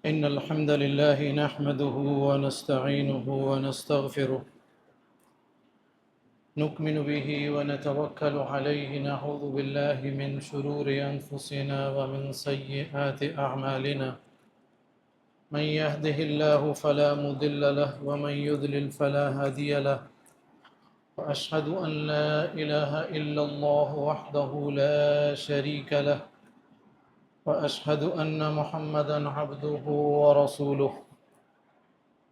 إن الحمد لله نحمده ونستعينه ونستغفره نؤمن به ونتوكل عليه نعوذ بالله من شرور أنفسنا ومن سيئات أعمالنا من يهده الله فلا مضل له ومن يضلل فلا هادي له وأشهد أن لا إله إلا الله وحده لا شريك له وأشهد أن محمدًا عبده ورسوله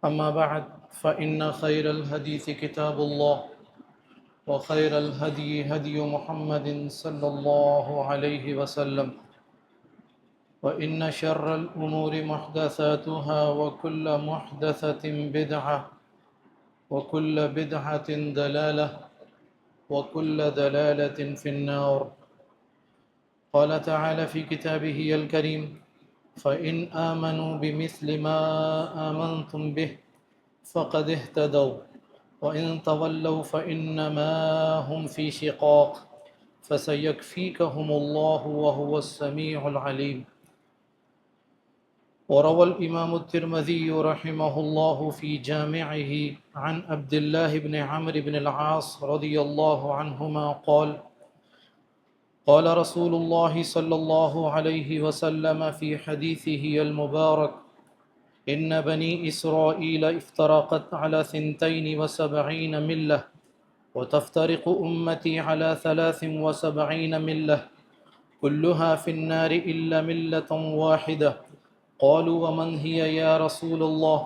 أما بعد فإن خير الحديث كتاب الله وخير الهدي هدي محمد صلى الله عليه وسلم وإن شر الأمور محدثاتها وكل محدثة بدعة وكل بدعة ضلالة وكل ضلالة في النار. قال تعالى في كتابه الكريم: فإن آمنوا بمثل ما آمنتم به فقد اهتدوا وإن تولوا فإنما هم في شقاق فسيكفيكهم الله وهو السميع العليم. وروى الإمام الترمذي رحمه الله في جامعه عن عبد الله بن عمرو بن العاص رضي الله عنهما قال: قال رسول الله صلى الله عليه وسلم في حديثه المبارك: إن بني إسرائيل افترقت على 72 ملة وتفترق أمتي على 73 ملة كلها في النار إلا ملة واحدة. قالوا: ومن هي يا رسول الله؟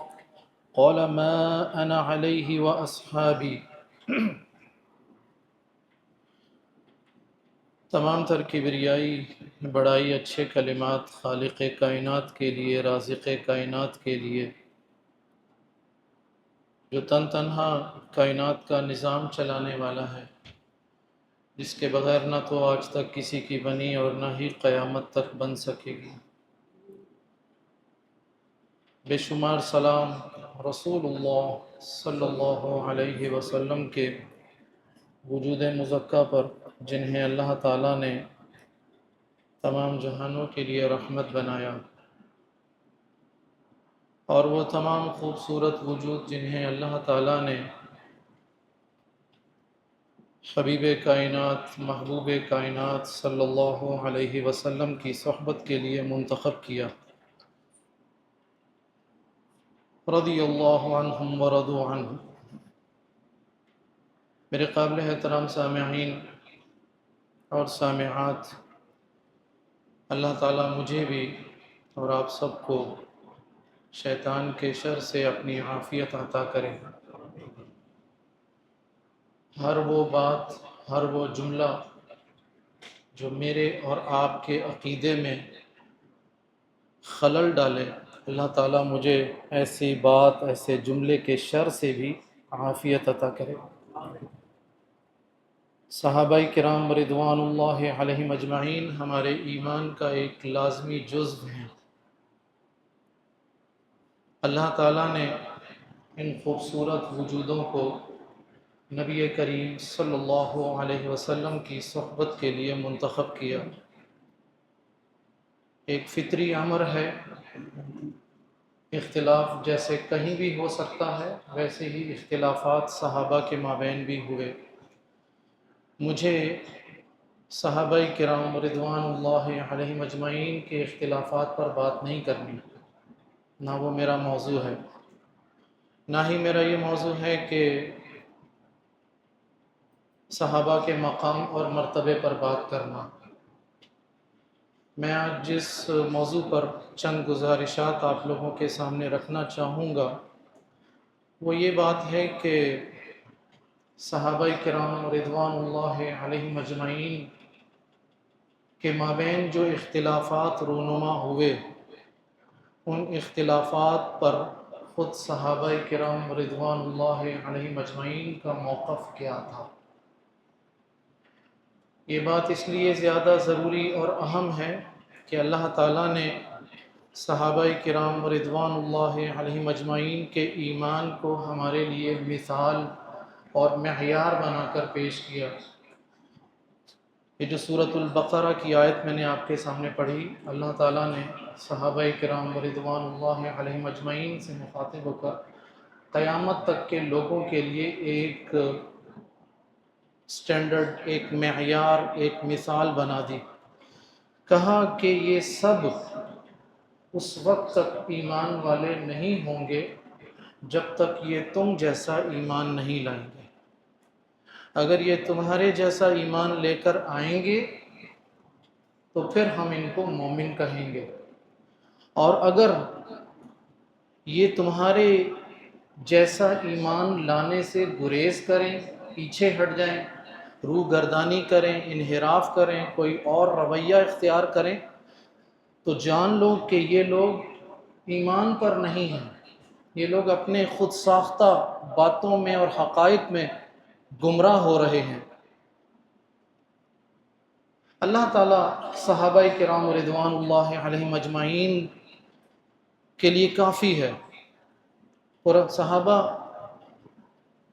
قال: ما أنا عليه وأصحابي. تمام تر کبریائی بڑائی اچھے کلمات خالق کائنات کے لیے، رازق کائنات کے لیے، جو تنہا کائنات کا نظام چلانے والا ہے، جس کے بغیر نہ تو آج تک کسی کی بنی اور نہ ہی قیامت تک بن سکے گی۔ بے شمار سلام رسول اللہ صلی اللہ علیہ وسلم کے وجود مزکہ پر، جنہیں اللہ تعالیٰ نے تمام جہانوں کے لیے رحمت بنایا، اور وہ تمام خوبصورت وجود جنہیں اللہ تعالیٰ نے حبیب کائنات، محبوب کائنات صلی اللہ علیہ وسلم کی صحبت کے لیے منتخب کیا، رضی اللہ عنہم ورضوا عنہ۔ میرے قابل احترام سامعین اور سامعات، اللہ تعالیٰ مجھے بھی اور آپ سب کو شیطان کے شر سے اپنی عافیت عطا کرے۔ ہر وہ بات، ہر وہ جملہ جو میرے اور آپ کے عقیدے میں خلل ڈالے، اللہ تعالیٰ مجھے ایسی بات، ایسے جملے کے شر سے بھی عافیت عطا کرے۔ صحابہ کرام رضوان اللہ علیہم اجمعین ہمارے ایمان کا ایک لازمی جزو ہیں۔ اللہ تعالیٰ نے ان خوبصورت وجودوں کو نبی کریم صلی اللہ علیہ وسلم کی صحبت کے لیے منتخب کیا۔ ایک فطری امر ہے، اختلاف جیسے کہیں بھی ہو سکتا ہے، ویسے ہی اختلافات صحابہ کے مابین بھی ہوئے۔ مجھے صحابہ کرام رضوان اللہ علیہم اجمعین کے اختلافات پر بات نہیں کرنی، نہ وہ میرا موضوع ہے، نہ ہی میرا یہ موضوع ہے کہ صحابہ کے مقام اور مرتبے پر بات کرنا۔ میں آج جس موضوع پر چند گزارشات آپ لوگوں کے سامنے رکھنا چاہوں گا، وہ یہ بات ہے کہ صحابہ کرام رضوان اللہ علیہم اجمعین کے مابین جو اختلافات رونما ہوئے، ان اختلافات پر خود صحابہ کرام رضوان اللہ علیہم اجمعین کا موقف کیا تھا۔ یہ بات اس لیے زیادہ ضروری اور اہم ہے کہ اللہ تعالیٰ نے صحابہ کرام رضوان اللہ علیہم اجمعین کے ایمان کو ہمارے لیے مثال اور معیار بنا کر پیش کیا۔ یہ جو سورۃ البقرہ کی آیت میں نے آپ کے سامنے پڑھی، اللہ تعالیٰ نے صحابہ کرام رضوان اللہ علیہم اجمعین سے مخاطب ہو کر قیامت تک کے لوگوں کے لیے ایک سٹینڈرڈ، ایک معیار، ایک مثال بنا دی۔ کہا کہ یہ سب اس وقت تک ایمان والے نہیں ہوں گے جب تک یہ تم جیسا ایمان نہیں لائیں گے۔ اگر یہ تمہارے جیسا ایمان لے کر آئیں گے تو پھر ہم ان کو مومن کہیں گے، اور اگر یہ تمہارے جیسا ایمان لانے سے گریز کریں، پیچھے ہٹ جائیں، روح گردانی کریں، انحراف کریں، کوئی اور رویہ اختیار کریں، تو جان لو کہ یہ لوگ ایمان پر نہیں ہیں، یہ لوگ اپنے خود ساختہ باتوں میں اور حقائق میں گمراہ ہو رہے ہیں۔ اللہ تعالیٰ صحابہ کرام رضوان اللہ علیہم اجمعین کے لیے کافی ہے، اور صحابہ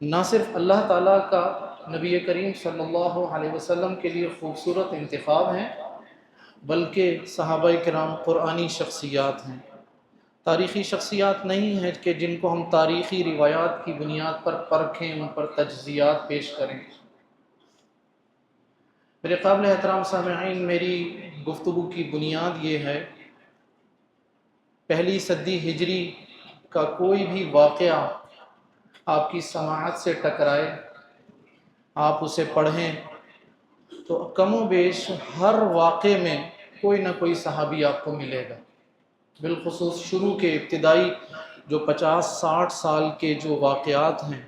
نہ صرف اللہ تعالیٰ کا نبی کریم صلی اللہ علیہ وسلم کے لیے خوبصورت انتخاب ہیں، بلکہ صحابہ کرام قرآنی شخصیات ہیں، تاریخی شخصیات نہیں ہیں کہ جن کو ہم تاریخی روایات کی بنیاد پر پرکھیں، ان پر تجزیات پیش کریں۔ میرے قابل احترام سامعین، میری گفتگو کی بنیاد یہ ہے، پہلی صدی ہجری کا کوئی بھی واقعہ آپ کی سماعت سے ٹکرائے، آپ اسے پڑھیں تو کم و بیش ہر واقعے میں کوئی نہ کوئی صحابی آپ کو ملے گا، بالخصوص شروع کے ابتدائی جو 50-60 سال کے جو واقعات ہیں،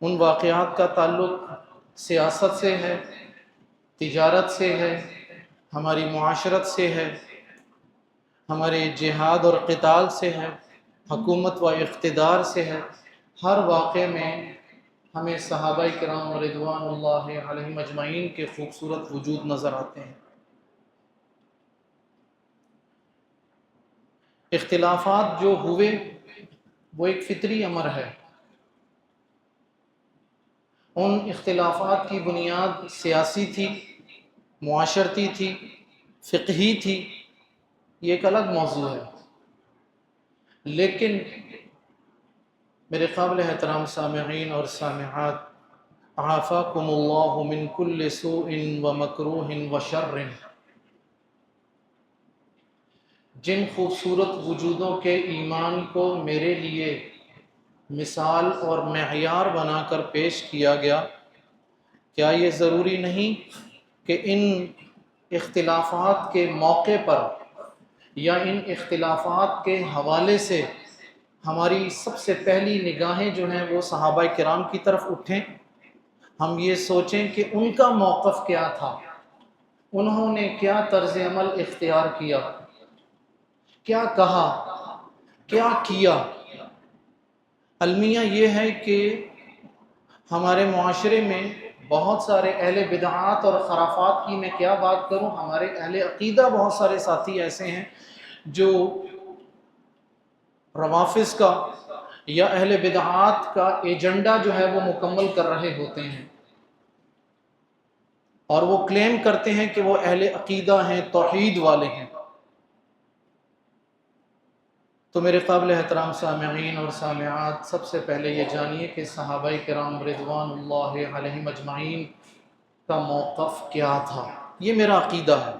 ان واقعات کا تعلق سیاست سے ہے، تجارت سے ہے، ہماری معاشرت سے ہے، ہمارے جہاد اور قتال سے ہے، حکومت و اقتدار سے ہے۔ ہر واقعے میں ہمیں صحابہ کرام رضوان اللہ علیہم اجمعین کے خوبصورت وجود نظر آتے ہیں۔ اختلافات جو ہوئے وہ ایک فطری امر ہے، ان اختلافات کی بنیاد سیاسی تھی، معاشرتی تھی، فقہی تھی، یہ ایک الگ موضوع ہے، لیکن میرے قابل احترام سامعین اور سامعات، عافاکم اللہ من کل سوء و مکروہ و شر، جن خوبصورت وجودوں کے ایمان کو میرے لیے مثال اور معیار بنا کر پیش کیا گیا، کیا یہ ضروری نہیں کہ ان اختلافات کے موقع پر یا ان اختلافات کے حوالے سے ہماری سب سے پہلی نگاہیں جو ہیں وہ صحابہ کرام کی طرف اٹھیں، ہم یہ سوچیں کہ ان کا موقف کیا تھا، انہوں نے کیا طرز عمل اختیار کیا، کیا کہا، کیا کیا۔ المیہ یہ ہے کہ ہمارے معاشرے میں بہت سارے اہل بدعات اور خرافات کی میں کیا بات کروں، ہمارے اہل عقیدہ بہت سارے ساتھی ایسے ہیں جو روافض کا یا اہل بدعات کا ایجنڈا جو ہے وہ مکمل کر رہے ہوتے ہیں، اور وہ کلیم کرتے ہیں کہ وہ اہل عقیدہ ہیں، توحید والے ہیں۔ تو میرے قابل احترام سامعین اور سامعات، سب سے پہلے یہ جانیے کہ صحابہ کرام رضوان اللہ علیہم اجمعین کا موقف کیا تھا۔ یہ میرا عقیدہ ہے،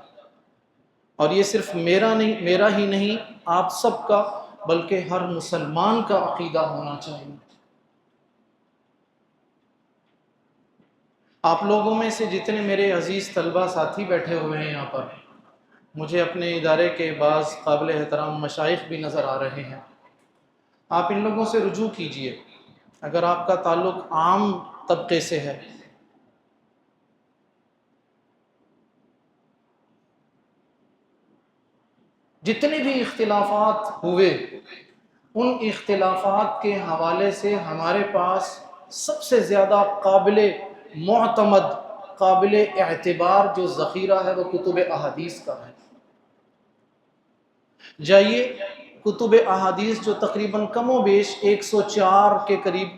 اور یہ صرف میرا ہی نہیں، آپ سب کا، بلکہ ہر مسلمان کا عقیدہ ہونا چاہیے۔ آپ لوگوں میں سے جتنے میرے عزیز طلبہ ساتھی بیٹھے ہوئے ہیں یہاں پر، مجھے اپنے ادارے کے بعض قابل احترام مشائخ بھی نظر آ رہے ہیں، آپ ان لوگوں سے رجوع کیجئے اگر آپ کا تعلق عام طبقے سے ہے۔ جتنے بھی اختلافات ہوئے، ان اختلافات کے حوالے سے ہمارے پاس سب سے زیادہ قابل معتمد، قابل اعتبار جو ذخیرہ ہے وہ کتب احادیث کا ہے۔ جائیے کتب احادیث جو تقریباً کم و بیش 104 کے قریب،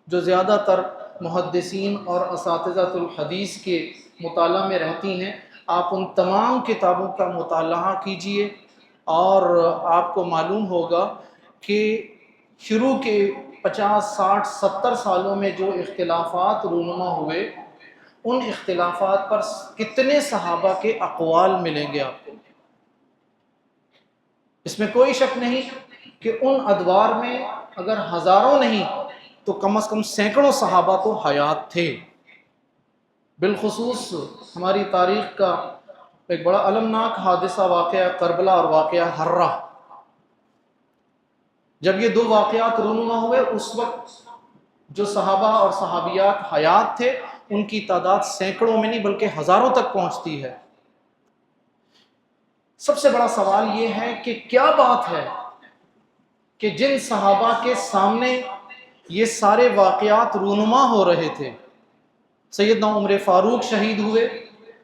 جو زیادہ تر محدثین اور اساتذہ الحدیث کے مطالعہ میں رہتی ہیں، آپ ان تمام کتابوں کا مطالعہ کیجئے اور آپ کو معلوم ہوگا کہ شروع کے 50 60 70 سالوں میں جو اختلافات رونما ہوئے، ان اختلافات پر کتنے صحابہ کے اقوال ملیں گے آپ کو۔ اس میں کوئی شک نہیں کہ ان ادوار میں اگر ہزاروں نہیں تو کم از کم سینکڑوں صحابہ تو حیات تھے۔ بالخصوص ہماری تاریخ کا ایک بڑا المناک حادثہ واقعہ کربلا اور واقعہ ہرہ، جب یہ دو واقعات رونما ہوئے اس وقت جو صحابہ اور صحابیات حیات تھے ان کی تعداد سینکڑوں میں نہیں بلکہ ہزاروں تک پہنچتی ہے۔ سب سے بڑا سوال یہ ہے کہ کیا بات ہے کہ جن صحابہ کے سامنے یہ سارے واقعات رونما ہو رہے تھے، سیدنا عمر فاروق شہید ہوئے،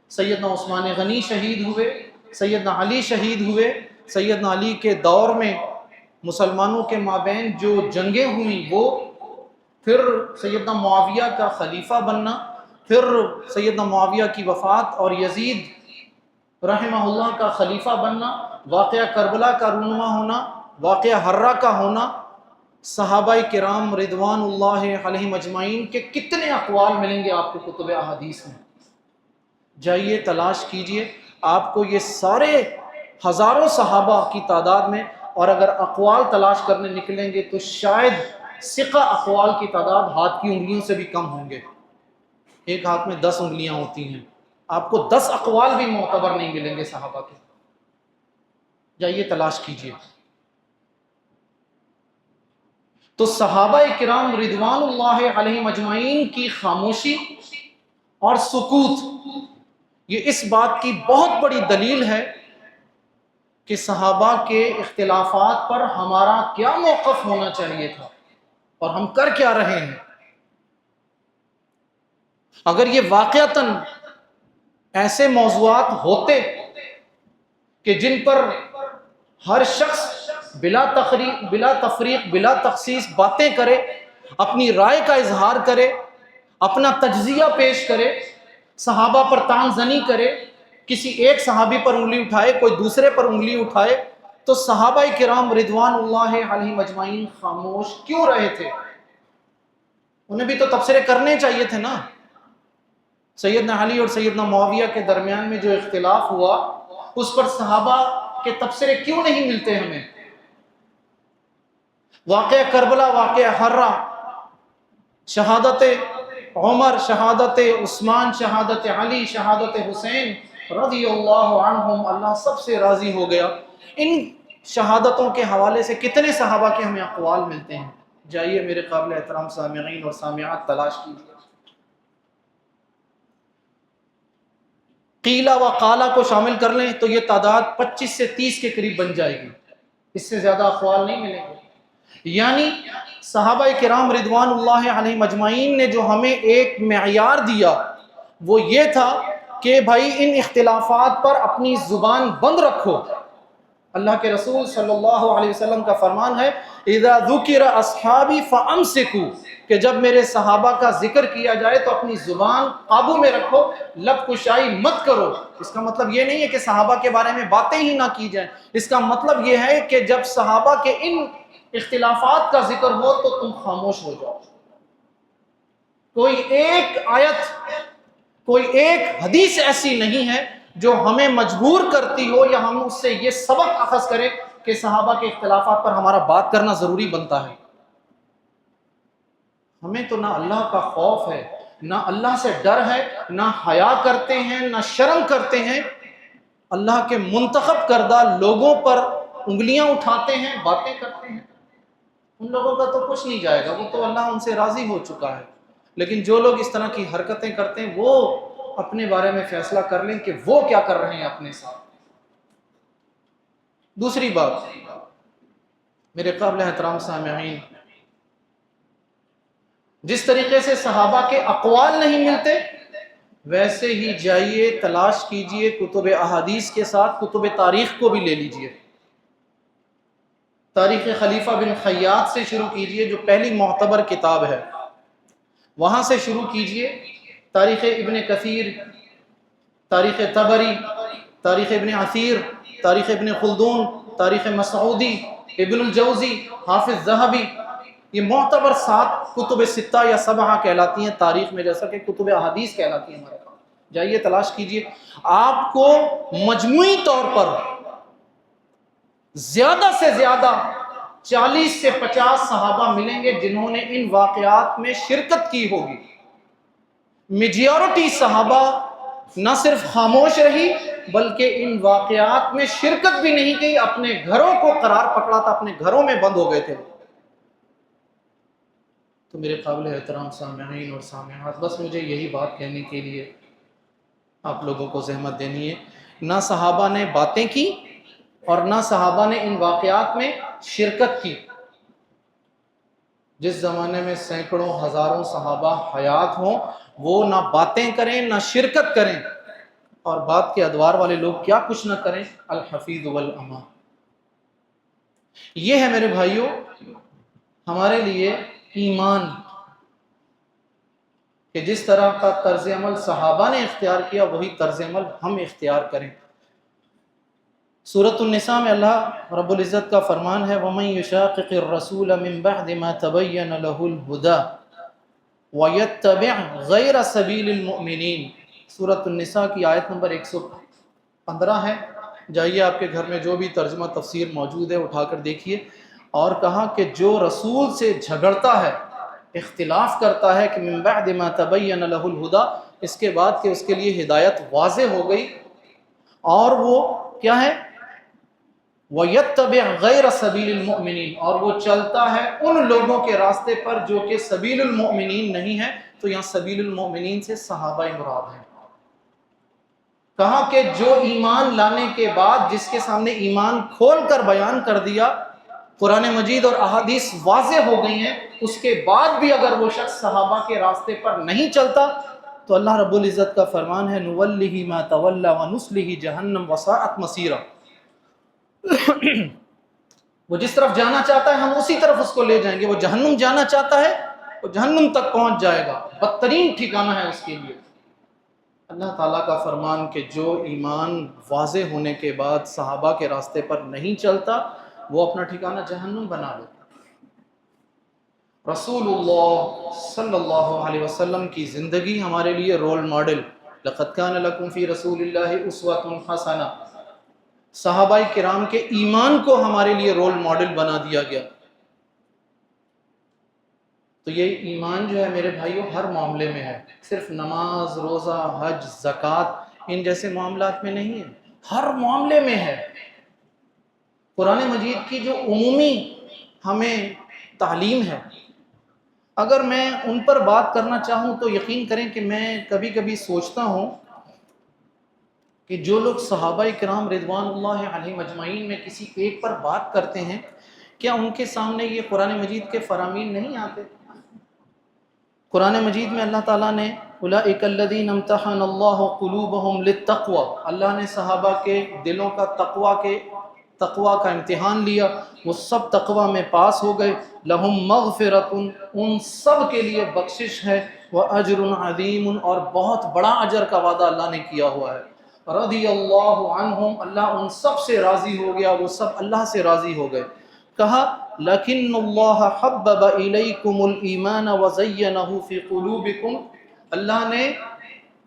سیدنا عثمان غنی شہید ہوئے، سیدنا علی شہید ہوئے، سیدنا علی کے دور میں مسلمانوں کے مابین جو جنگیں ہوئیں وہ، پھر سیدنا معاویہ کا خلیفہ بننا، پھر سیدنا معاویہ کی وفات اور یزید رحمہ اللہ کا خلیفہ بننا، واقعہ کربلا کا رونما ہونا، واقعہ ہرہ کا ہونا، صحابہ کرام رضوان اللہ علیہم اجمعین کے کتنے اقوال ملیں گے آپ کو کتب احادیث میں؟ جائیے تلاش کیجئے، آپ کو یہ سارے ہزاروں صحابہ کی تعداد میں، اور اگر اقوال تلاش کرنے نکلیں گے تو شاید ثقہ اقوال کی تعداد ہاتھ کی انگلیوں سے بھی کم ہوں گے۔ ایک ہاتھ میں 10 انگلیاں ہوتی ہیں، آپ کو 10 اقوال بھی معتبر نہیں ملیں گے صحابہ کے۔ جائیے تلاش کیجئے۔ تو صحابہ کرام رضوان اللہ علیہم اجمعین کی خاموشی اور سکوت یہ اس بات کی بہت بڑی دلیل ہے کہ صحابہ کے اختلافات پر ہمارا کیا موقف ہونا چاہیے تھا اور ہم کر کیا رہے ہیں۔ اگر یہ واقعتاً ایسے موضوعات ہوتے کہ جن پر ہر شخص بلا تفریق بلا تخصیص باتیں کرے، اپنی رائے کا اظہار کرے، اپنا تجزیہ پیش کرے، صحابہ پر طعن زنی کرے، کسی ایک صحابی پر انگلی اٹھائے، کوئی دوسرے پر انگلی اٹھائے، تو صحابہ کرام رضوان اللہ علیہم اجمعین خاموش کیوں رہے تھے؟ انہیں بھی تو تبصرے کرنے چاہیے تھے نا۔ سیدنا علی اور سیدنا معاویہ کے درمیان میں جو اختلاف ہوا اس پر صحابہ کے تبصرے کیوں نہیں ملتے ہمیں؟ واقعہ کربلا، واقعہ ہرہ، شہادت عمر، شہادت عثمان، شہادت علی، شہادت حسین رضی اللہ عنہم، اللہ سب سے راضی ہو گیا، ان شہادتوں کے حوالے سے کتنے صحابہ کے ہمیں اقوال ملتے ہیں؟ جائیے میرے قابل احترام سامعین اور سامعات تلاش کیجیے۔ قیلہ و قالہ کو شامل کر لیں تو یہ تعداد 25 سے 30 کے قریب بن جائے گی، اس سے زیادہ اقوال نہیں ملیں گے۔ یعنی صحابہ کرام رضوان اللہ علیہم اجمعین نے جو ہمیں ایک معیار دیا وہ یہ تھا کہ بھائی ان اختلافات پر اپنی زبان بند رکھو۔ اللہ کے رسول صلی اللہ علیہ وسلم کا فرمان ہے اذا ذکر اصحابی فامسکوا، کہ جب میرے صحابہ کا ذکر کیا جائے تو اپنی زبان قابو میں رکھو، لب کشائی مت کرو۔ اس کا مطلب یہ نہیں ہے کہ صحابہ کے بارے میں باتیں ہی نہ کی جائیں، اس کا مطلب یہ ہے کہ جب صحابہ کے ان اختلافات کا ذکر ہو تو تم خاموش ہو جاؤ۔ کوئی ایک آیت، کوئی ایک حدیث ایسی نہیں ہے جو ہمیں مجبور کرتی ہو یا ہم اس سے یہ سبق اخذ کریں کہ صحابہ کے اختلافات پر ہمارا بات کرنا ضروری بنتا ہے۔ ہمیں تو نہ اللہ کا خوف ہے، نہ اللہ سے ڈر ہے، نہ حیا کرتے ہیں، نہ شرم کرتے ہیں، اللہ کے منتخب کردہ لوگوں پر انگلیاں اٹھاتے ہیں، باتیں کرتے ہیں۔ ان لوگوں کا تو کچھ نہیں جائے گا، وہ تو اللہ ان سے راضی ہو چکا ہے۔ لیکن جو لوگ اس طرح کی حرکتیں کرتے ہیں وہ اپنے بارے میں فیصلہ کر لیں کہ وہ کیا کر رہے ہیں اپنے ساتھ۔ دوسری بات میرے قابل احترام سامعین، جس طریقے سے صحابہ کے اقوال نہیں ملتے ویسے ہی جائیے تلاش کیجئے کتب احادیث کے ساتھ کتب تاریخ کو بھی لے لیجئے۔ تاریخ خلیفہ بن خیاط سے شروع کیجئے جو پہلی معتبر کتاب ہے، وہاں سے شروع کیجئے۔ تاریخ ابن کثیر، تاریخ طبری، تاریخ ابن عثیر، تاریخ ابن خلدون، تاریخ مسعودی، ابن الجوزی، حافظ ذہبی، یہ معتبر 7 کتب 6 یا 7 کہلاتی ہیں تاریخ میں، جیسا کہ کتب احادیث کہلاتی ہیں ہمارے پاس. جائیے تلاش کیجئے، آپ کو مجموعی طور پر زیادہ سے زیادہ 40 سے 50 صحابہ ملیں گے جنہوں نے ان واقعات میں شرکت کی ہوگی. میجورٹی صحابہ نہ صرف خاموش رہی بلکہ ان واقعات میں شرکت بھی نہیں کی، اپنے گھروں کو قرار پکڑا تھا، اپنے گھروں میں بند ہو گئے تھے. تو میرے قابل احترام سامعین اور سامعات، بس مجھے یہی بات کہنے کے لیے آپ لوگوں کو زحمت دینی ہے، نہ صحابہ نے باتیں کی اور نہ صحابہ نے ان واقعات میں شرکت کی. جس زمانے میں سینکڑوں ہزاروں صحابہ حیات ہوں، وہ نہ باتیں کریں نہ شرکت کریں، اور بات کے ادوار والے لوگ کیا کچھ نہ کریں. الحفیظ والامان. یہ ہے میرے بھائیوں ہمارے لیے ایمان، کہ جس طرح کا طرز عمل صحابہ نے اختیار کیا وہی طرز عمل ہم اختیار کریں. سورۃ النساء میں اللہ رب العزت کا فرمان ہے وَمَن يُشَاقِقِ الرَّسُولَ مِن بَعْدِ مَا تَبَيَّنَ لَهُ الْهُدَى وَيَتَّبِعْ غَيْرَ سَبِيلِ الْمُؤْمِنِينَ. سورۃ النساء کی آیت نمبر 115 ہے. جائیے آپ کے گھر میں جو بھی ترجمہ تفسیر موجود ہے اٹھا کر دیکھیے. اور کہا کہ جو رسول سے جھگڑتا ہے، اختلاف کرتا ہے، کہ من بعد ما تبین له الہدی، اس کے بعد کہ اس کے لیے ہدایت واضح ہو گئی، اور وہ کیا ہے، وَيَتَّبِعْ غَيْرَ سَبِيلِ الْمُؤْمِنِينَ، اور وہ چلتا ہے ان لوگوں کے راستے پر جو کہ سبیل المؤمنین نہیں ہے. تو یہاں سبیل المؤمنین سے صحابہ مراد ہیں. کہا کہ جو ایمان لانے کے بعد جس کے سامنے ایمان کھول کر بیان کر دیا، قرآن مجید اور احادیث واضح ہو گئی ہیں، اس کے بعد بھی اگر وہ شخص صحابہ کے راستے پر نہیں چلتا تو اللہ رب العزت کا فرمان ہے نُوَلِّهِ مَا تَوَلَّى وَنُصْلِهِ جَهَنَّمَ وَسَاءَتْ مَصِيرًا. وہ جس طرف جانا چاہتا ہے ہم اسی طرف اس کو لے جائیں گے. وہ جہنم جانا چاہتا ہے وہ جہنم تک پہنچ جائے گا، بدترین ٹھکانہ ہے اس کے لیے. اللہ تعالیٰ کا فرمان کہ جو ایمان واضح ہونے کے بعد صحابہ کے راستے پر نہیں چلتا وہ اپنا ٹھکانہ جہنم بنا لیتا. رسول اللہ صلی اللہ علیہ وسلم کی زندگی ہمارے لیے رول ماڈل. لَقَدْ كَانَ لَكُمْ فِي رَسُولِ اللَّهِ أُسْوَةٌ حَسَنَةٌ. صحابہ کرام کے ایمان کو ہمارے لیے رول ماڈل بنا دیا گیا. تو یہ ایمان جو ہے میرے بھائیوں ہر معاملے میں ہے، صرف نماز، روزہ، حج، زکوٰۃ ان جیسے معاملات میں نہیں ہے، ہر معاملے میں ہے. قرآن مجید کی جو عمومی ہمیں تعلیم ہے، اگر میں ان پر بات کرنا چاہوں تو یقین کریں کہ میں کبھی کبھی سوچتا ہوں کہ جو لوگ صحابہ کرام رضوان اللہ علیہم اجمعین میں کسی ایک پر بات کرتے ہیں، کیا ان کے سامنے یہ قرآن مجید کے فرامین نہیں آتے؟ قرآن مجید میں اللہ تعالیٰ نے اولئک الذین امتحن اللہ قلوبہم للتقوی، اللہ نے صحابہ کے دلوں کا تقوی کا امتحان لیا، وہ سب تقوی میں پاس ہو گئے. لہم مغفرۃ، ان سب کے لیے بخشش ہے، واجر عظیم، اور بہت بڑا اجر کا وعدہ اللہ نے کیا ہوا ہے. رضی اللہ عنہم، اللہ ان سب سے راضی ہو گیا، وہ سب اللہ سے راضی ہو گئے. کہا لَكِنَّ اللَّهَ حَبَّبَ إِلَيْكُمُ الْإِيمَانَ وَزَيَّنَهُ فِي قُلُوبِكُمْ، اللہ نے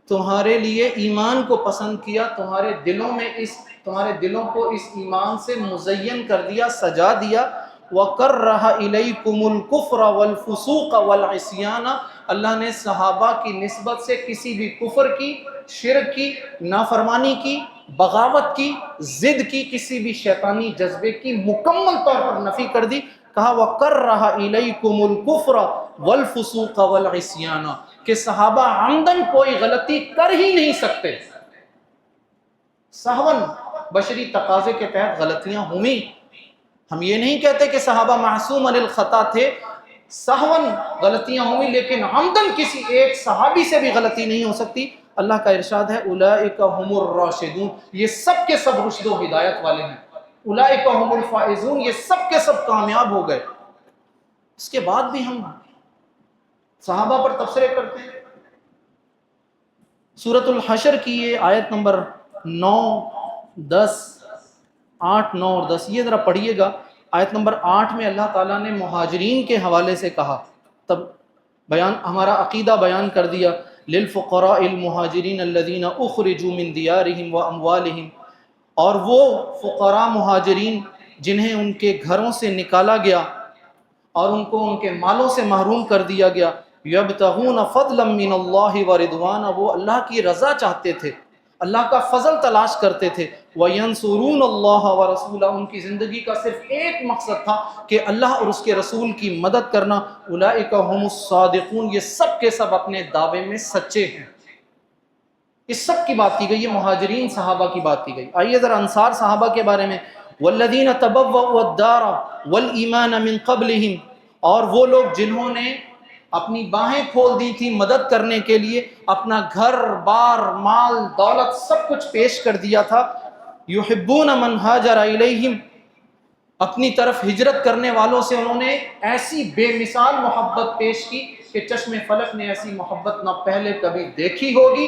تمہارے لیے ایمان کو پسند کیا، تمہارے دلوں کو اس ایمان سے مزین کر دیا، سجا دیا. وَكَرَّهَ إِلَيْكُمُ الْكُفْرَ وَالْفُسُوقَ وَالْعِصْيَانَ، اللہ نے صحابہ کی نسبت سے کسی بھی کفر کی، شرک کی، نافرمانی کی، بغاوت کی، ضد کی، کسی بھی شیطانی جذبے کی مکمل طور پر نفی کر دی. کہا وَكَرَّهَ إِلَيْكُمُ الْكُفْرَ وَالْفُسُوقَ وَالْعِصْيَانَ، کہ صحابہ عمدن کوئی غلطی کر ہی نہیں سکتے. سہون بشری تقاضے کے تحت غلطیاں ہوئیں، ہم یہ نہیں کہتے کہ صحابہ معصوم عن الخطا تھے، سہون غلطیاں ہوئیں، لیکن عمدن کسی ایک صحابی سے بھی غلطی نہیں ہو سکتی. اللہ کا ارشاد ہے اولئک هم الراشدون، یہ سب کے سب رشد و ہدایت والے ہیں. اولئک هم الفائزون، یہ سب کے سب کامیاب ہو گئے. اس کے بعد بھی ہم صحابہ پر تبصرے کرتے ہیں. سورۃ الحشر کی یہ آیت نمبر 9، 10، 8، 9 اور 10 یہ ذرا پڑھیے گا۔ آیت نمبر 8 میں اللہ تعالیٰ نے مہاجرین کے حوالے سے کہا، تب بیان ہمارا عقیدہ بیان کر دیا، للفقراء المہاجرین الذین اخرجوا من دیارہم واموالہم، اور وہ فقراء مہاجرین جنہیں ان کے گھروں سے نکالا گیا اور ان کو ان کے مالوں سے محروم کر دیا گیا، یبتغون فضلا من اللہ ورضوانا، وہ اللہ کی رضا چاہتے تھے، اللہ کا فضل تلاش کرتے تھے، وینصرون اللہ ورسولہ، ان کی زندگی کا صرف ایک مقصد تھا کہ اللہ اور اس کے رسول کی مدد کرنا، اولئک هم الصادقون، یہ سب کے سب اپنے دعوے میں سچے ہیں۔ اس سب کی بات کی گئی، یہ مہاجرین صحابہ کی بات کی گئی۔ آئیے ذرا انصار صحابہ کے بارے میں، والذین تبوؤا الدار والایمان من قبلہم، اور وہ لوگ جنہوں نے اپنی باہیں کھول دی تھی مدد کرنے کے لیے، اپنا گھر بار مال دولت سب کچھ پیش کر دیا تھا، یحبون من ہاجر الیہم، اپنی طرف ہجرت کرنے والوں سے انہوں نے ایسی بے مثال محبت پیش کی کہ چشم فلک نے ایسی محبت نہ پہلے کبھی دیکھی ہوگی،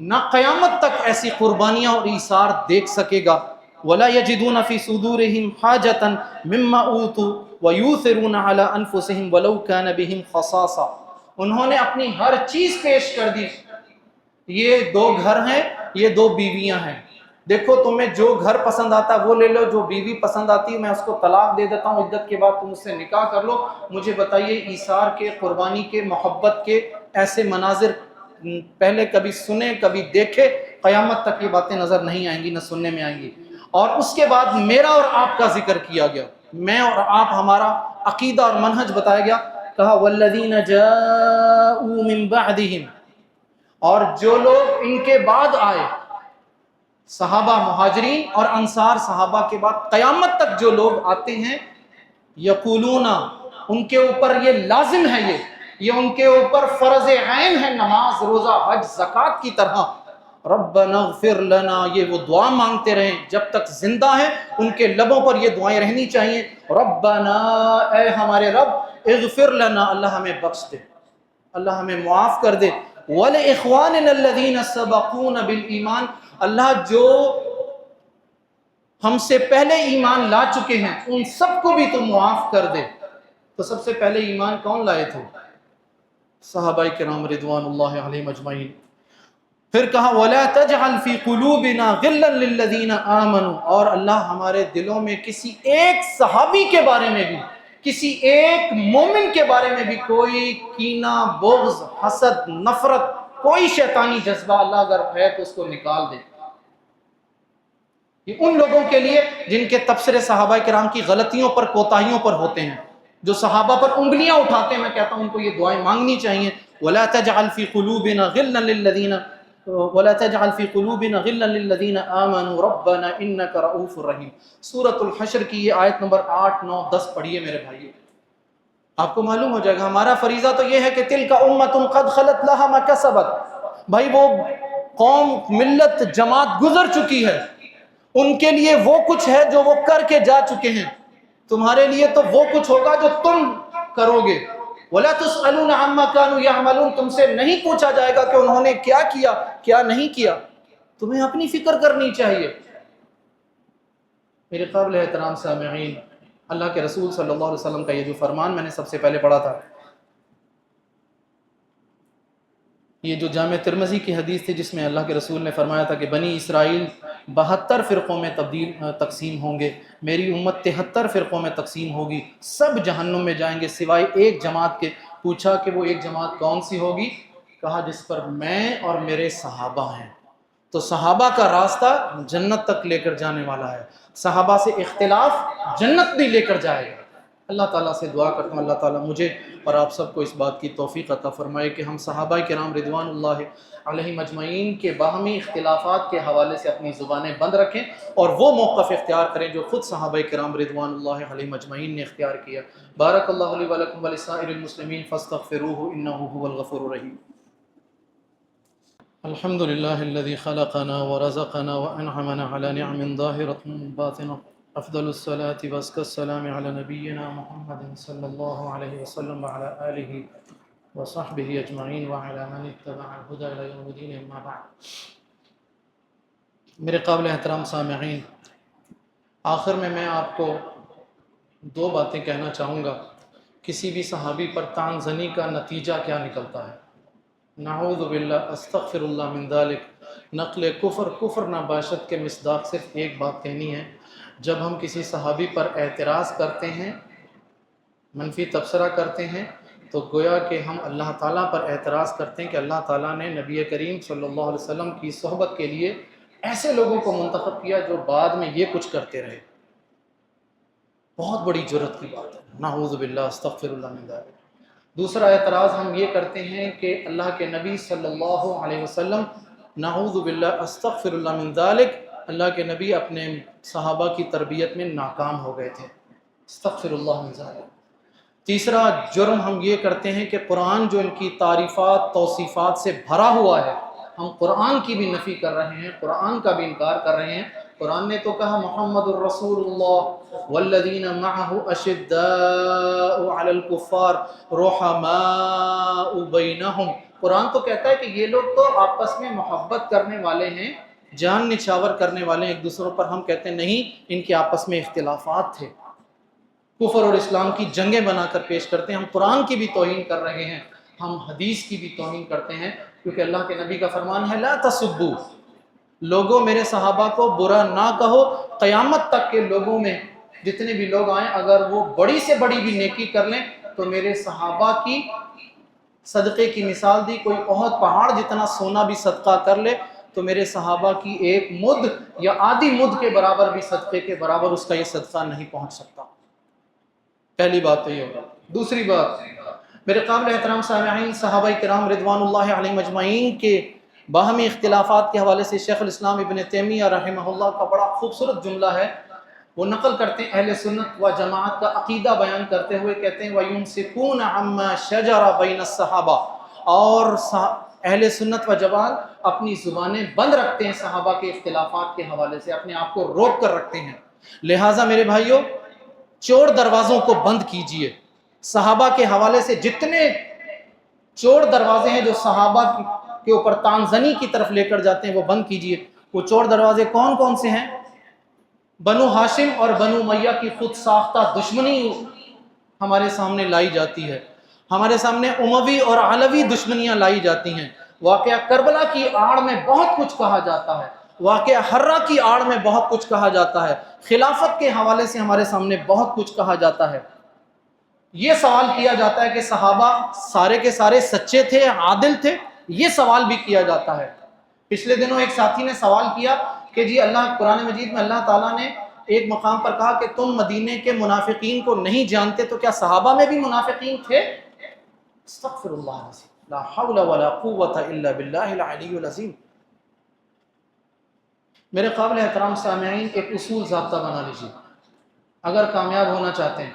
نہ قیامت تک ایسی قربانیاں اور ایثار دیکھ سکے گا۔ ولا یجدون فی صدورہم حاجۃ مما اوتوا ویؤثرون علی انفسہم ولو کان بہم خصاصہ، انہوں نے اپنی ہر چیز پیش کر دی۔ یہ 2 گھر ہیں، یہ 2 بیویاں ہیں، دیکھو تمہیں جو گھر پسند آتا ہے وہ لے لو، جو بیوی پسند آتی ہے میں اس کو طلاق دے دیتا ہوں، عدت کے بعد تم اس سے نکاح کر لو۔ مجھے بتائیے ایثار کے، قربانی کے، محبت کے ایسے مناظر پہلے کبھی سنے کبھی دیکھے؟ قیامت تک یہ باتیں نظر نہیں آئیں گی، نہ سننے میں آئیں گی۔ اور اس کے بعد میرا اور آپ کا ذکر کیا گیا، میں اور آپ، ہمارا عقیدہ اور منہج بتایا گیا، کہا والذین جاءوا من بعدہم، اور جو لوگ ان کے بعد آئے، صحابہ مہاجرین اور انصار صحابہ کے بعد قیامت تک جو لوگ آتے ہیں، یقولون، ان کے اوپر یہ لازم ہے، یہ ان کے اوپر فرض عین ہے، نماز روزہ حج زکوٰۃ کی طرح، ربنا اغفر لنا، یہ وہ دعا مانگتے رہیں جب تک زندہ ہیں، ان کے لبوں پر یہ دعائیں رہنی چاہیے، ربنا، اے ہمارے رب، اغفر لنا، اللہ ہمیں بخش دے، اللہ ہمیں معاف کر دے، وَلِإِخْوَانِنَا الَّذِينَ سَبَقُونَ بِالْإِيمَانِ، اللہ جو ہم سے پہلے ایمان لا چکے ہیں ان سب کو بھی تو معاف کر دے۔ تو سب سے پہلے ایمان کون لائے تھے؟ صحابہ کرام رضوان اللہ علیہم اجمعین۔ پھر کہا وَلَا تَجْعَلْ فِي قُلُوبِنَا غِلًّا لِلَّذِينَ آمَنُوا، اور اللہ ہمارے دلوں میں کسی ایک صحابی کے بارے میں بھی، کسی ایک مومن کے بارے میں بھی کوئی کینہ، بغض، حسد، نفرت، کوئی شیطانی جذبہ اللہ اگر ہے تو اس کو نکال دے۔ یہ ان لوگوں کے لیے جن کے تبصرے صحابہ کرام کی غلطیوں پر، کوتاہیوں پر ہوتے ہیں، جو صحابہ پر انگلیاں اٹھاتے ہیں، میں کہتا ہوں ان کو یہ دعائیں مانگنی چاہیے، وَلَا تَجْعَلْ فِي قُلُوبِنَا غِلًّا لِلَّذِينَ وَلَا تَجْعَلْ فِي قُلُوبِنَا غِلًّا لِلَّذِينَ آمَنُوا رَبَّنَا إِنَّكَ رَءُوفٌ رَحِيمٌ۔ سورۃ الحشر کی یہ آیت نمبر 8، 9، 10 پڑھیے میرے بھائیو، آپ کو معلوم ہو جائے گا۔ ہمارا فریضہ تو یہ ہے کہ تِلْكَ أُمَّةٌ قَدْ خَلَتْ لَهَا مَا كَسَبَتْ، بھائی وہ قوم، ملت، جماعت گزر چکی ہے، ان کے لیے وہ کچھ ہے جو وہ کر کے جا چکے ہیں، تمہارے لیے تو وہ کچھ ہوگا جو تم کرو گے۔ وَلَا تُسْأَلُونَ عَمَّا كَانُوا يَعْمَلُونَ، تم سے نہیں پوچھا جائے گا کہ انہوں نے کیا کیا کیا نہیں کیا، تمہیں اپنی فکر کرنی چاہیے۔ میرے قابل احترام سامعین، اللہ کے رسول صلی اللہ علیہ وسلم کا یہ جو فرمان میں نے سب سے پہلے پڑھا تھا، یہ جو جامع ترمذی کی حدیث تھی جس میں اللہ کے رسول نے فرمایا تھا کہ بنی اسرائیل 72 فرقوں میں تقسیم ہوں گے، میری امت 73 فرقوں میں تقسیم ہوگی، سب جہنم میں جائیں گے سوائے ایک جماعت کے۔ پوچھا کہ وہ ایک جماعت کون سی ہوگی؟ کہا جس پر میں اور میرے صحابہ ہیں۔ تو صحابہ کا راستہ جنت تک لے کر جانے والا ہے، صحابہ سے اختلاف جنت بھی لے کر جائے گا۔ اللہ تعالیٰ سے دعا کرتا ہوں اللہ تعالیٰ مجھے اور آپ سب کو اس بات کی توفیق عطا فرمائے کہ ہم صحابہ کرام رضوان اللہ علیہم اجمعین کے باہمی اختلافات کے حوالے سے اپنی زبانیں بند رکھیں اور وہ موقف اختیار کریں جو خود صحابہ کرام رضوان اللہ علیہم اجمعین نے اختیار کیا۔ بارک اللہ لی ولکم ولسائر المسلمین فاستغفروہ انہ هو الغفور الرحیم۔ الحمد للہ الذی خلقنا ورزقنا وانعمنا علی نعم ظاہرۃ باطنہ، افضل الصلاة وازکی السلام علی نبینا محمد صلی اللہ علیہ وسلم وعلی آلہ وصحبه أجمعين وعلى من اتبع الهدى إلى يوم الدين أما بعد. میرے قابل احترام سامعین، آخر میں آپ کو دو باتیں کہنا چاہوں گا. کسی بھی صحابی پر طعن زنی کا نتیجہ کیا نکلتا ہے؟ نعوذ باللہ، استغفر اللہ من ذالک. نقل کفر نباشت کے مصداق صرف ایک بات کہنی ہے. جب ہم کسی صحابی پر اعتراض کرتے ہیں، منفی تبصرہ کرتے ہیں، تو گویا کہ ہم اللہ تعالیٰ پر اعتراض کرتے ہیں کہ اللہ تعالیٰ نے نبی کریم صلی اللہ علیہ وسلم کی صحبت کے لیے ایسے لوگوں کو منتخب کیا جو بعد میں یہ کچھ کرتے رہے. بہت بڑی جرت کی بات ہے. نعوذ باللہ، استغفر اللہ من ذالک. دوسرا اعتراض ہم یہ کرتے ہیں کہ اللہ کے نبی صلی اللہ علیہ وسلم، نعوذ باللہ استغفر اللہ من ذالک، اللہ کے نبی اپنے صحابہ کی تربیت میں ناکام ہو گئے تھے. استغفر اللہ من ذالک. تیسرا جرم ہم یہ کرتے ہیں کہ قرآن جو ان کی تعریفات توصیفات سے بھرا ہوا ہے، ہم قرآن کی بھی نفی کر رہے ہیں، قرآن کا بھی انکار کر رہے ہیں. قرآن نے تو کہا محمد الرسول اللہ والذین معہ اشداء علی الکفار رحماء بینہم. قرآن تو کہتا ہے کہ یہ لوگ تو آپس میں محبت کرنے والے ہیں، جان نچھاور کرنے والے ہیں ایک دوسروں پر. ہم کہتے ہیں نہیں، ان کے آپس میں اختلافات تھے، کفر اور اسلام کی جنگیں بنا کر پیش کرتے ہیں. ہم قرآن کی بھی توہین کر رہے ہیں، ہم حدیث کی بھی توہین کرتے ہیں، کیونکہ اللہ کے نبی کا فرمان ہے لا تسبوا، لوگوں میرے صحابہ کو برا نہ کہو. قیامت تک کے لوگوں میں جتنے بھی لوگ آئیں، اگر وہ بڑی سے بڑی بھی نیکی کر لیں تو میرے صحابہ کی صدقے کی مثال دی. کوئی احد پہاڑ جتنا سونا بھی صدقہ کر لے تو میرے صحابہ کی ایک مد یا آدھی مد کے برابر بھی صدقے کے برابر اس کا یہ صدقہ نہیں پہنچ سکتا. پہلی بات تو یہ ہوگا. دوسری بات، میرے قابل احترام سامعین، صحابہ کرام رضوان اللہ علیہم اجمعین کے باہمی اختلافات کے حوالے سے شیخ الاسلام ابن تیمیہ رحمہ اللہ کا بڑا خوبصورت جملہ ہے. وہ نقل کرتے ہیں اہل سنت و جماعت کا عقیدہ بیان کرتے ہوئے کہتے ہیں وَيُمْسِكُونَ عَمَّا شَجَرَ بَيْنَ الصَّحَابَةِ، اور اہل سنت و جماعت اپنی زبانیں بند رکھتے ہیں صحابہ کے اختلافات کے حوالے سے، اپنے آپ کو روک کر رکھتے ہیں. لہٰذا میرے بھائیوں، چور دروازوں کو بند کیجئے. صحابہ کے حوالے سے جتنے چور دروازے ہیں جو صحابہ کے اوپر طعن زنی کی طرف لے کر جاتے ہیں وہ بند کیجئے. وہ چور دروازے کون کون سے ہیں؟ بنو ہاشم اور بنو امیہ کی خود ساختہ دشمنی ہمارے سامنے لائی جاتی ہے. ہمارے سامنے اموی اور علوی دشمنیاں لائی جاتی ہیں. واقعہ کربلا کی آڑ میں بہت کچھ کہا جاتا ہے، واقعہ حرہ کی آڑ میں بہت کچھ کہا جاتا ہے، خلافت کے حوالے سے ہمارے سامنے بہت کچھ کہا جاتا ہے. یہ سوال کیا جاتا ہے کہ صحابہ سارے کے سارے سچے تھے، عادل تھے؟ یہ سوال بھی کیا جاتا ہے. پچھلے دنوں ایک ساتھی نے سوال کیا کہ جی اللہ قرآن مجید میں اللہ تعالیٰ نے ایک مقام پر کہا کہ تم مدینے کے منافقین کو نہیں جانتے، تو کیا صحابہ میں بھی منافقین تھے؟ استغفر اللہ، لا حول ولا قوت الا باللہ العلی العظیم. میرے قابل احترام سامعین، ایک اصول ضابطہ بنا لیجیے اگر کامیاب ہونا چاہتے ہیں،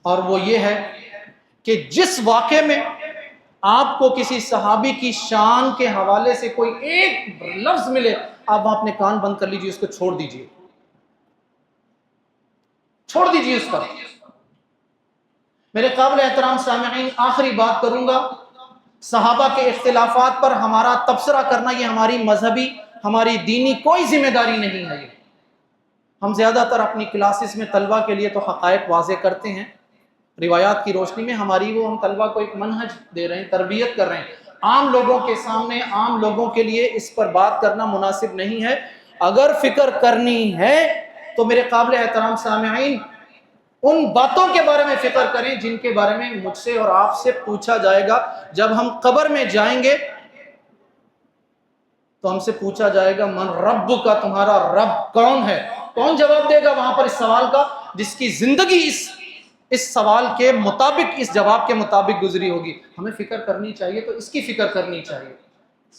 اور وہ یہ ہے کہ جس واقعے میں آپ کو کسی صحابی کی شان کے حوالے سے کوئی ایک لفظ ملے، آپ اپنے کان بند کر لیجیے، اس کو چھوڑ دیجیے، چھوڑ دیجیے اس کا. میرے قابل احترام سامعین، آخری بات کروں گا. صحابہ کے اختلافات پر ہمارا تبصرہ کرنا یہ ہماری مذہبی، ہماری دینی کوئی ذمہ داری نہیں ہے. ہم زیادہ تر اپنی کلاسز میں طلبہ کے لیے تو حقائق واضح کرتے ہیں، روایات کی روشنی میں ہماری وہ ہم طلبہ کو ایک منہج دے رہے ہیں، تربیت کر رہے ہیں. عام لوگوں کے سامنے، عام لوگوں کے لیے اس پر بات کرنا مناسب نہیں ہے. اگر فکر کرنی ہے تو میرے قابل احترام سامعین ان باتوں کے بارے میں فکر کریں جن کے بارے میں مجھ سے اور آپ سے پوچھا جائے گا. جب ہم قبر میں جائیں گے تو ہم سے پوچھا جائے گا من رب کا، تمہارا رب کون ہے؟ کون جواب دے گا وہاں پر اس سوال کا جس کی زندگی اس سوال کے مطابق، اس جواب کے مطابق گزری ہوگی؟ ہمیں فکر کرنی چاہیے تو اس کی فکر کرنی چاہیے.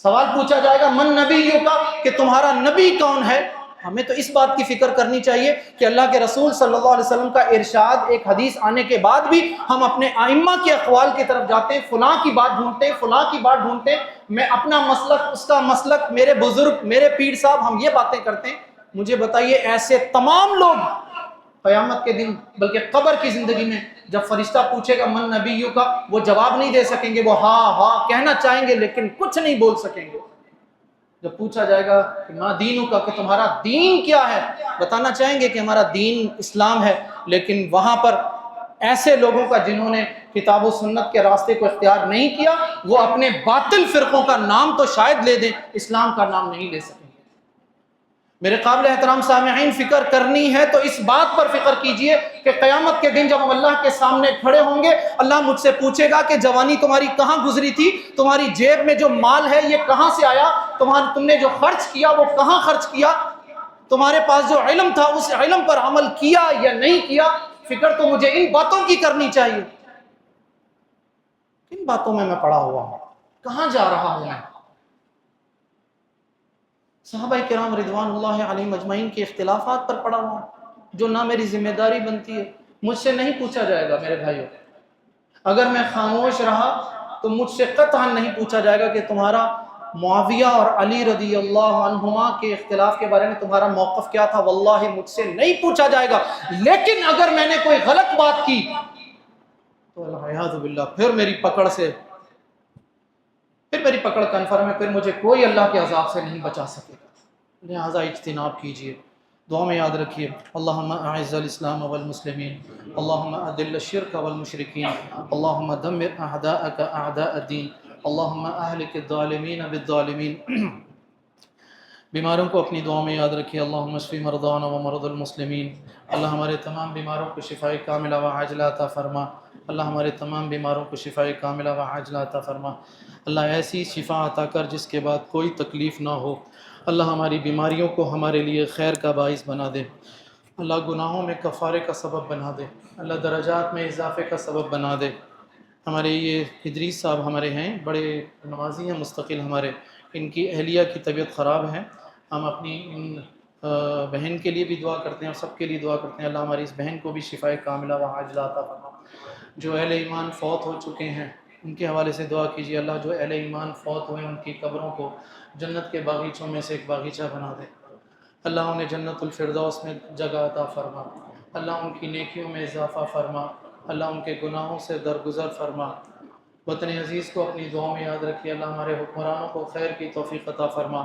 سوال پوچھا جائے گا من نبی کا، کہ تمہارا نبی کون ہے؟ ہمیں تو اس بات کی فکر کرنی چاہیے کہ اللہ کے رسول صلی اللہ علیہ وسلم کا ارشاد ایک حدیث آنے کے بعد بھی ہم اپنے ائمہ کے اقوال کی طرف جاتے ہیں، فلاں کی بات ڈھونڈتے ہیں، فلاں کی بات ڈھونڈتے ہیں، میں اپنا مسلک، اس کا مسلک، میرے بزرگ، میرے پیر صاحب، ہم یہ باتیں کرتے ہیں. مجھے بتائیے ایسے تمام لوگ قیامت کے دن بلکہ قبر کی زندگی میں جب فرشتہ پوچھے گا من نبیوں کا، وہ جواب نہیں دے سکیں گے، وہ ہاں ہاں کہنا چاہیں گے لیکن کچھ نہیں بول سکیں گے۔ جب پوچھا جائے گا کہ ما دینوں کا، کہ تمہارا دین کیا ہے، بتانا چاہیں گے کہ ہمارا دین اسلام ہے، لیکن وہاں پر ایسے لوگوں کا جنہوں نے کتاب و سنت کے راستے کو اختیار نہیں کیا، وہ اپنے باطل فرقوں کا نام تو شاید لے دیں، اسلام کا نام نہیں لے سکیں گے۔ میرے قابل احترام سامعین، فکر کرنی ہے تو اس بات پر فکر کیجئے کہ قیامت کے دن جب ہم اللہ کے سامنے کھڑے ہوں گے، اللہ مجھ سے پوچھے گا کہ جوانی تمہاری کہاں گزری تھی، تمہاری جیب میں جو مال ہے یہ کہاں سے آیا، تم نے جو خرچ کیا وہ کہاں خرچ کیا، تمہارے پاس جو علم تھا اس علم پر عمل کیا یا نہیں کیا۔ فکر تو مجھے ان باتوں کی کرنی چاہیے، کن باتوں میں پڑا ہوا ہوں، کہاں جا رہا ہوں میں۔ صحابہ کرام رضوان اللہ علیہم اجمعین کے اختلافات پر پڑا ہوا ہوں، جو نہ میری ذمہ داری بنتی ہے، مجھ سے نہیں پوچھا جائے گا میرے بھائیوں۔ اگر میں خاموش رہا تو مجھ سے قطعاً نہیں پوچھا جائے گا کہ تمہارا معاویہ اور علی رضی اللہ عنہما کے اختلاف کے بارے میں تمہارا موقف کیا تھا، واللہ مجھ سے نہیں پوچھا جائے گا۔ لیکن اگر میں نے کوئی غلط بات کی تو العیاذ باللہ پھر میری پکڑ کنفرم ہے، پھر مجھے کوئی اللہ کے عذاب سے نہیں بچا سکے گا۔ لہذا اجتناب کیجئے، دعا میں یاد رکھیے، اللہم اعز الاسلام والمسلمین، اللہم اذل الشرک والمشرکین، اللہم دمر اعداءک اعداء الدین، اللہم اہلک الظالمین بالظالمین۔ بیماروں کو اپنی دعا میں یاد رکھیے، اللہم اشفی مرضانا و مرضی المسلمین۔ اللہ ہمارے تمام بیماروں کو شفاء کاملہ و عاجلہ عطا فرما، اللہ ہمارے تمام بیماروں کو شفاء کاملہ و عاجلہ عطا فرما۔ اللہ ایسی شفا عطا کر جس کے بعد کوئی تکلیف نہ ہو، اللہ ہماری بیماریوں کو ہمارے لیے خیر کا باعث بنا دے، اللہ گناہوں میں کفارے کا سبب بنا دے، اللہ درجات میں اضافے کا سبب بنا دے۔ ہمارے یہ ادریس صاحب ہمارے ہیں، بڑے نمازی ہیں مستقل ہمارے، ان کی اہلیہ کی طبیعت خراب ہے، ہم اپنی ان بہن کے لیے بھی دعا کرتے ہیں اور سب کے لیے دعا کرتے ہیں، اللہ ہماری اس بہن کو بھی شفاء کاملہ و عاجلہ عطا فرما۔ جو اہل ایمان فوت ہو چکے ہیں ان کے حوالے سے دعا کیجیے، اللہ جو اہل ایمان فوت ہوئے ان کی قبروں کو جنت کے باغیچوں میں سے ایک باغیچہ بنا دے، اللہ انہیں جنت الفردوس میں جگہ عطا فرما، اللہ ان کی نیکیوں میں اضافہ فرما، اللہ ان کے گناہوں سے درگزر فرما۔ وطن عزیز کو اپنی دعاؤں میں یاد رکھیے، اللہ ہمارے حکمرانوں کو خیر کی توفیق عطا فرما،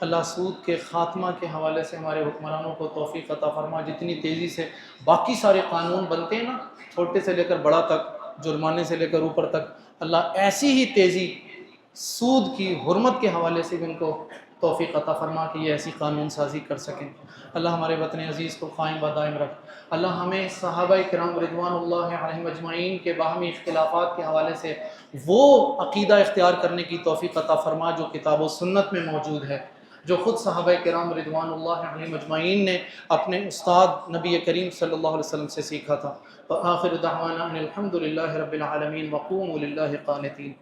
اللہ سود کے خاتمہ کے حوالے سے ہمارے حکمرانوں کو توفیق عطا فرما، جتنی تیزی سے باقی سارے قانون بنتے ہیں نا، چھوٹے سے لے کر بڑا تک، جرمانے سے لے کر اوپر تک، اللہ ایسی ہی تیزی سود کی حرمت کے حوالے سے بھی ان کو توفیق عطا فرما کہ یہ ایسی قانون سازی کر سکیں۔ اللہ ہمارے وطن عزیز کو قائم و دائم رکھ، اللہ ہمیں صحابہ کرام رضوان اللہ علیہم اجمعین کے باہمی اختلافات کے حوالے سے وہ عقیدہ اختیار کرنے کی توفیق عطا فرما جو کتاب و سنت میں موجود ہے، جو خود صحابہ کرام رضوان اللہ علیہم اجمعین نے اپنے استاد نبی کریم صلی اللہ علیہ وسلم سے سیکھا تھا۔ وآخر دعوانا ان الحمد للہ رب العالمین وقوموا للہ قانتین۔